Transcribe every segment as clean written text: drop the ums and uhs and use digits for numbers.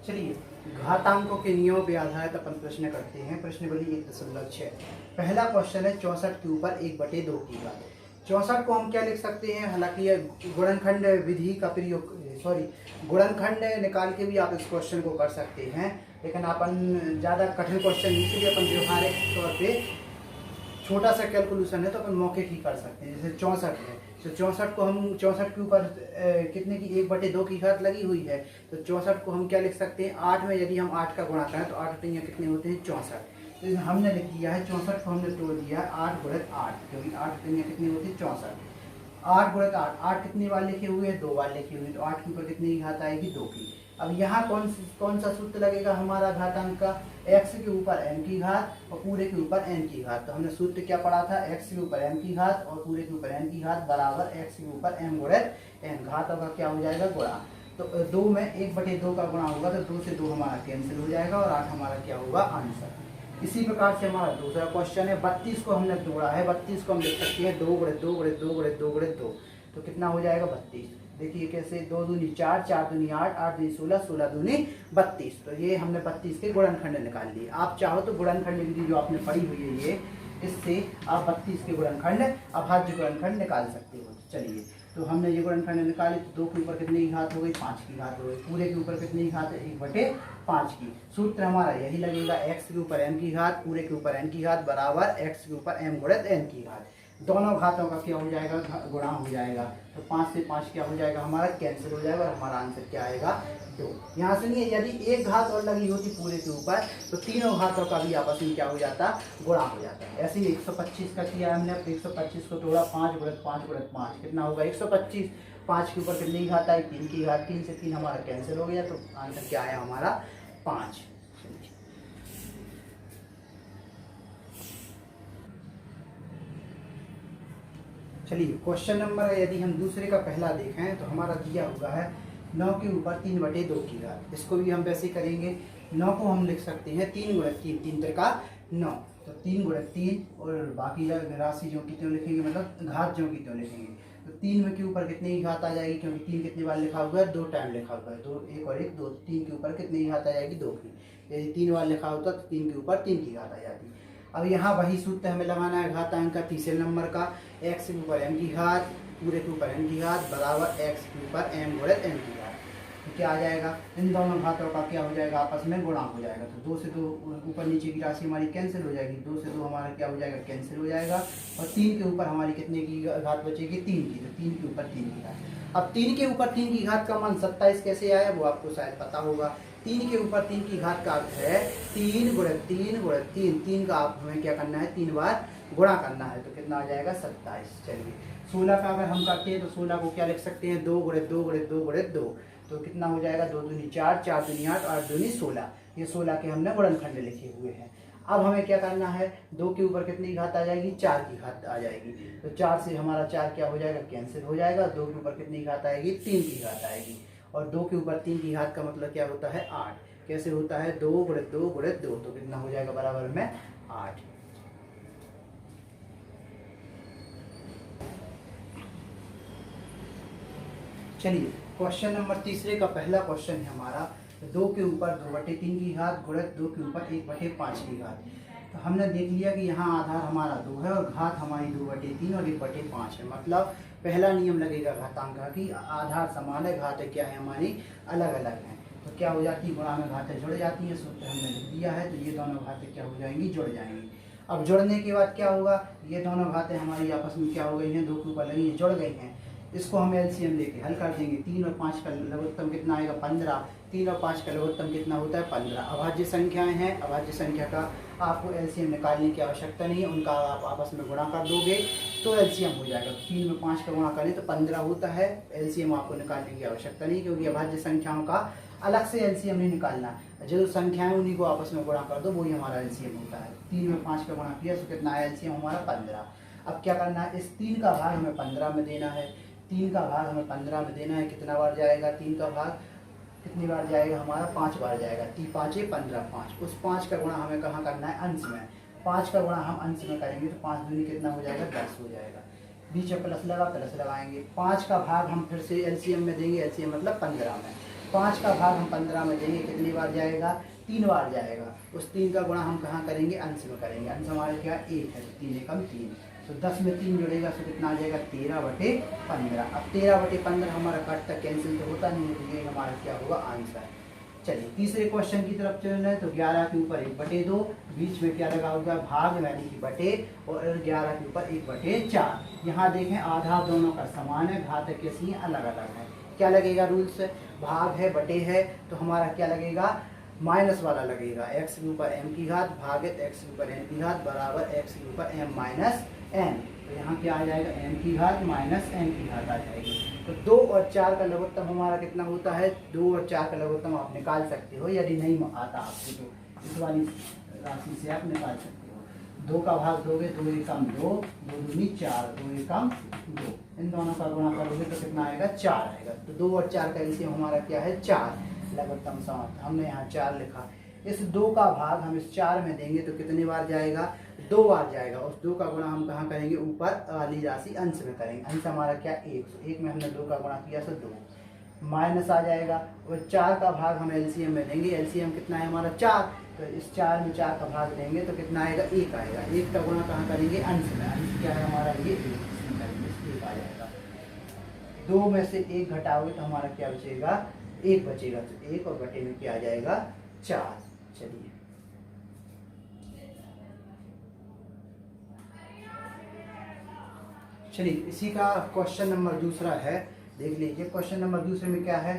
चलिए, घातांकों के नियमों पर आधारित अपन प्रश्न करते हैं। प्रश्न बड़ी 1.6। पहला क्वेश्चन है 64 के ऊपर 1/2 की घात। 64 को हम क्या लिख सकते हैं, हालांकि यह गुणनखंड विधि का प्रयोग गुणनखंड निकाल के भी आप इस क्वेश्चन को कर सकते हैं, लेकिन अपन ज़्यादा कठिन क्वेश्चन इसलिए अपन व्यवहारिक तौर पे छोटा सा कैलकुलेशन है तो अपन मौके की कर सकते हैं। जैसे 64 है तो 64 को हम 64 के ऊपर कितने की 1/2 की घात लगी हुई है, तो 64 को हम क्या लिख सकते हैं, 8 में यदि हम 8 का गुणा करें तो 8 अठैया कितने होते हैं 64। तो हमने लिख दिया है 64 को हमने तोड़ दिया है 8 गुणित 8, क्योंकि 8 अठैया कितनी होती है 64। 8 गुणित 8, 8 कितनी बार लिखे हुए हैं 2 बार लिखे हुए हैं, तो 8 के ऊपर कितनी घात आएगी 2 की। अब यहाँ कौन सा सूत्र लगेगा हमारा घातांक का, x के ऊपर m की घात और पूरे के ऊपर n की घात। तो हमने सूत्र क्या पढ़ा था, x के ऊपर m की घात और पूरे के ऊपर n की घात बराबर x के ऊपर m गुणित n। घातों का क्या हो जाएगा गुणा, तो 2 में 1/2 का गुणा होगा तो 2 से 2 हमारा कैंसिल हो जाएगा और 8 हमारा क्या होगा आंसर। इसी प्रकार से हमारा दूसरा क्वेश्चन है 32 को हमने तोड़ा है। 32 को हम लिख सकते हैं 2 गुणित 2 गुणित 2 गुणित 2 गुणित 2, तो कितना हो जाएगा 32। देखिए कैसे, 2 दूनी 4, 4 दूनी 8, 8 दूनी 16, 16 दूनी 32। तो ये हमने 32 के गुणनखंड निकाल लिए। आप चाहो तो गुणनखंड विधि जो आपने पढ़ी हुई है ये, इससे आप 32 के गुणनखंड अभाज्य गुणनखंड निकाल सकते हो। चलिए, तो हमने ये गुणनखंड निकाले तो 2 के ऊपर कितनी घात हो गई 5 की घात हो गई, पूरे के ऊपर कितनी घात है 1/5 की। सूत्र हमारा यही लगेगा, x के ऊपर m की घात पूरे के ऊपर n की घात बराबर x के ऊपर m गुणित n की घात। दोनों घातों का क्या हो जाएगा गुणा हो जाएगा, तो 5 से 5 क्या हो जाएगा हमारा कैंसिल हो जाएगा और हमारा आंसर क्या आएगा 2। यहाँ सुनिए, यदि एक घात और लगी होती पूरे के ऊपर तो तीनों घातों का भी आपस में क्या हो जाता गुणा हो जाता। ऐसे ही 125 का किया हमने, 125 को तोड़ा 5 गुणित 5 गुणित 5 कितना होगा 125। 5 के ऊपर कितनी घात आई 3 की घात, 3 से 3 हमारा कैंसिल हो गया, तो आंसर क्या आया हमारा 5। चलिए, क्वेश्चन नंबर यदि हम दूसरे का पहला देखें तो हमारा दिया हुआ है 9 के ऊपर 3/2 की घात। इसको भी हम वैसे करेंगे, 9 को हम लिख सकते हैं 3 गुणित 3, 3 त्रिका 9, तो 3 गुणित 3 और बाकी राशि जो की त्यों लिखेंगे, मतलब घात जो की त्यों लिखेंगे। तो 3 में के ऊपर कितनी घात आ जाएगी, क्योंकि 3 कितनी बार लिखा हुआ है 2 टाइम लिखा हुआ है, 2 1 और 1 2, 3 के ऊपर कितनी घात आ जाएगी 2 की। यदि 3 बार लिखा होता तो 3 के ऊपर 3 की घात आ जाती। अब यहाँ वही सूत्र हमें लगाना है घातांक का तीसरे नंबर का, x के ऊपर m की घात पूरे के ऊपर n की घात बराबर x के ऊपर m गुणित n की घात। तो क्या आ जाएगा, इन दोनों घातों का क्या हो जाएगा आपस में गुणा हो जाएगा। तो 2 से 2 ऊपर नीचे की राशि हमारी कैंसिल हो जाएगी, 2 से 2 हमारा क्या हो जाएगा कैंसिल हो जाएगा, और 3 के ऊपर हमारी कितने की घात बचेगी 3 की, तो 3 के ऊपर 3 की घात। अब 3 के ऊपर 3 की घात का मान 27 कैसे आया वो आपको शायद पता होगा। 3 के ऊपर 3 की घात का अर्थ है 3 गुणित 3 गुणित 3, 3 का आप हमें क्या करना है 3 बार गुणा करना है, तो कितना आ जाएगा 27। चलिए, 16 का अगर हम करते हैं तो 16 को क्या लिख सकते हैं 2 गुणित 2 गुणित 2 गुणित 2, तो कितना हो जाएगा 2 दूनी 4, 4 दूनी 8, 8 दूनी 16। ये 16 के हमने गुणनखंड लिखे हुए हैं। अब हमें क्या करना है, 2 के ऊपर कितनी घात आ जाएगी 4 की घात आ जाएगी, तो 4 से हमारा 4 क्या हो जाएगा कैंसिल हो जाएगा। 2 के ऊपर कितनी घात आएगी 3 की घात आएगी, और 2 के ऊपर 3 की घात का मतलब क्या होता है 8। कैसे होता है 2 गुणित 2 गुणित 2, तो कितना हो जाएगा बराबर में 8। चलिए, क्वेश्चन नंबर तीसरे का पहला क्वेश्चन है हमारा 2 के ऊपर 2/3 की घात गुणित 2 के ऊपर 1/5 की घात। तो हमने देख लिया कि यहाँ आधार हमारा 2 है और घात हमारी 2/3 और 1/5 है। मतलब पहला नियम लगेगा घातांक का कि आधार समान है, घातें क्या है हमारी अलग अलग हैं। तो क्या हो जाती है गुणा में घातें जुड़ जाती हैं, सूत्र हमने लिख दिया है, तो ये दोनों घातें क्या हो जाएंगी जुड़ जाएंगी। अब जुड़ने के बाद क्या होगा, ये दोनों घातें हमारी आपस में क्या हो गई हैं 2 के ऊपर लगी जुड़ गई हैं। इसको हम एलसीएम लेके हल कर देंगे। 3 और 5 का लघुत्तम कितना आएगा 15, 3 और 5 का लघुत्तम कितना होता है 15। अभाज्य संख्याएं हैं, अभाज्य संख्या का आपको एलसीएम निकालने की आवश्यकता नहीं है, उनका आप आपस में गुणा कर दोगे तो एलसीएम हो जाएगा। 3 में 5 का गुणा करें तो 15 होता है, एलसीएम आपको निकालने की आवश्यकता नहीं, क्योंकि अभाज्य संख्याओं का अलग से एलसीएम नहीं निकालना, जो संख्याएं उन्हीं को आपस में गुणा कर दो वही हमारा एलसीएम होता है। 3 में 5 का गुणा किया तो कितना आया एलसीएम हमारा 15। अब क्या करना है, इस 3 का भाग हमें 15 में देना है, 3 का भाग हमें 15 में देना है। कितना बार जाएगा 3 का भाग, कितनी बार जाएगा हमारा 5 बार जाएगा, 3 5 15 5। उस 5 का गुणा हमें कहाँ करना है अंश में, 5 का गुणा हम अंश में करेंगे तो 5 दूनी कितना हो जाएगा 10 हो जाएगा। बीच में प्लस लगा, प्लस लगाएंगे। 5 का भाग हम फिर से एलसीएम में देंगे, एलसीएम मतलब 15 में, 5 का भाग हम 15 में देंगे, कितनी बार जाएगा? 3 बार जाएगा। उस 3 का गुणा हम कहाँ करेंगे? अंश में करेंगे। अंश हमारा क्या? 1 है, तो 3 एकम 3, तो 10 में 3 जुड़ेगा तो कितना आ जाएगा? 13/15। अब 13/15 हमारा कट तक कैंसिल तो होता नहीं है, तो ये हमारा क्या होगा? आंसर। चलिए तीसरे क्वेश्चन की तरफ चल रहे हैं। तो 11 के ऊपर 1/2, बीच में क्या लगा होगा? भाग यानी कि बटे, और 11 के ऊपर 1/4। यहाँ देखें आधा दोनों का समान है, घात कैसी है? अलग अलग है। क्या लगेगा रूल्स? भाग है बटे है तो हमारा क्या लगेगा? माइनस वाला लगेगा, x के ऊपर m की घात भागित x के ऊपर n की घात बराबर x के ऊपर m माइनस n। तो यहाँ क्या आ जाएगा? m की घात माइनस n की घात आ जाएगी। तो 2 और 4 का लघुत्तम हमारा कितना होता है? 2 और 4 का लघुत्तम आप निकाल सकते हो, यदि नहीं आता आपको तो इस वाली राशि से आप निकाल सकते हो। 2 का भाग दोगे, 2 एकम 2, 2 दूनी 4, 2 एकम 2, इन दोनों का गुणा करोगे तो कितना आएगा? 4 आएगा। तो 2 और 4 का एलसीएम हमारा क्या है? 4, लघुत्तम समाप्त। हमने यहाँ 4 लिखा। इस 2 का भाग हम इस 4 में देंगे तो कितनी बार जाएगा? 2 बार जाएगा। उस 2 का गुणा हम कहाँ करेंगे? ऊपर वाली राशि अंश में करेंगे। अंश हमारा क्या? 1, तो 1 में हमने 2 का गुणा किया तो 2 माइनस आ जाएगा। और 4 का भाग हम एलसीएम में देंगे। एलसीएम कितना है हमारा? 4, तो इस 4 में 4 का भाग देंगे तो कितना आएगा? 1 आएगा। 1 का गुणा कहाँ करेंगे? अंश में। अंश क्या है हमारा? ये 1, इसमें करेंगे, 1 आ जाएगा। 2 में से 1 घटाओगे तो हमारा क्या बचेगा? 1 बचेगा। तो 1 और बटे में क्या आ जाएगा? 4। चलिए इसी का क्वेश्चन नंबर दूसरा है, देख लीजिए। क्वेश्चन नंबर दूसरे में क्या है?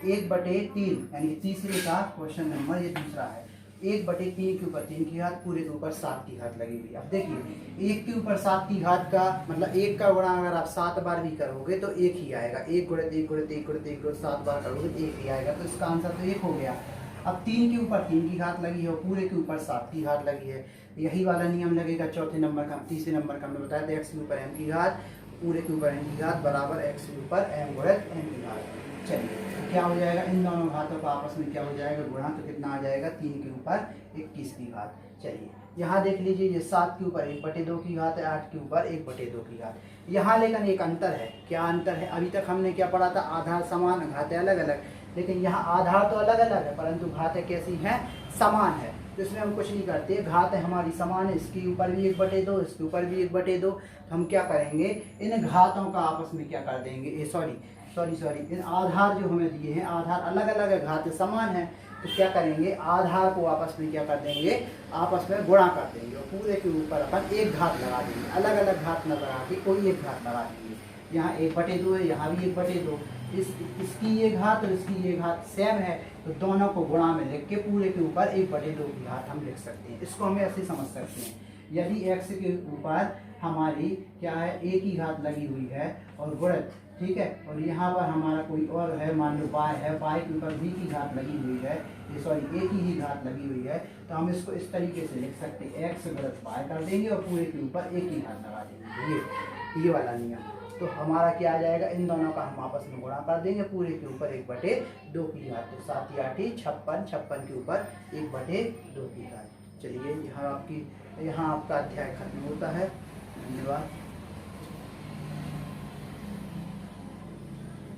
1/3 यानी कि तीसरे का क्वेश्चन नंबर ये दूसरा है। 1/3 के ऊपर 3 की घात पूरे के ऊपर 7 की घात लगी हुई। अब देखिए 1 के ऊपर 7 की घात का मतलब 1 का गुणा अगर आप 7 बार भी करोगे तो 1 ही आएगा। 1 गुणित 1 गुणित 1 गुणित 1 गुणित 7 बार करोगे तो 1 ही आएगा। तो इसका आंसर तो 1 हो गया। अब 3 के ऊपर 3 की घात लगी है और पूरे के ऊपर 7 की घात लगी है। यही वाला नियम लगेगा चौथे नंबर का। तीसरे नंबर का हमने बताया था, x के ऊपर m की घात पूरे के ऊपर n की घात बराबर x के ऊपर m गुणित n की घात। चलिए तो क्या हो जाएगा? इन दोनों घातों का आपस में क्या हो जाएगा? गुणा। तो कितना आ जाएगा? 3 के ऊपर 21 की घात। चलिए यहाँ देख लीजिए, ये 7 के ऊपर 1/2 की घात है, 8 के ऊपर 1/2 की घात। यहाँ लेकिन एक अंतर है। क्या अंतर है? अभी तक हमने क्या पढ़ा था? आधार समान, घातें अलग अलग। लेकिन यहाँ आधार तो अलग अलग है परंतु घातें कैसी हैं? समान है। तो इसमें हम कुछ नहीं करते, घात हमारी समान है, इसके ऊपर भी 1/2, इसके ऊपर भी 1/2। तो हम क्या करेंगे? इन घातों का आपस में क्या कर देंगे? सॉरी इन आधार जो हमें दिए हैं, आधार अलग अलग है, घातें समान है। तो क्या करेंगे? आधार को आपस में क्या कर देंगे? आपस में गुणा कर देंगे और पूरे के ऊपर अपन एक घात लगा देंगे। अलग अलग घात न लगा के कोई एक घात लगा देंगे। यहाँ 1/2 है, यहाँ भी 1/2। इसकी ये घात और इसकी ये घात सेम है, तो दोनों को गुणा में लिख के पूरे के ऊपर 1/2 की घात हम लिख सकते हैं। इसको हमें ऐसे समझ सकते हैं, यदि x के ऊपर हमारी क्या है? a की घात लगी हुई है और गुणित, ठीक है, और यहाँ पर हमारा कोई और है, मान लो y है, y के ऊपर b की घात लगी हुई है, a की ही घात लगी हुई है, तो हम इसको इस तरीके से लिख सकते हैं, x गुणित y कर देंगे और पूरे के ऊपर a की घात लगा देंगे। ये वाला नियम। तो हमारा क्या आ जाएगा? इन दोनों का हम आपस में गुणा कर देंगे पूरे के ऊपर 1/2 की घात। तो 7 या 8 56, 56 के ऊपर 1/2 की घात। चलिए यहाँ आपका अध्याय खत्म होता है। धन्यवाद।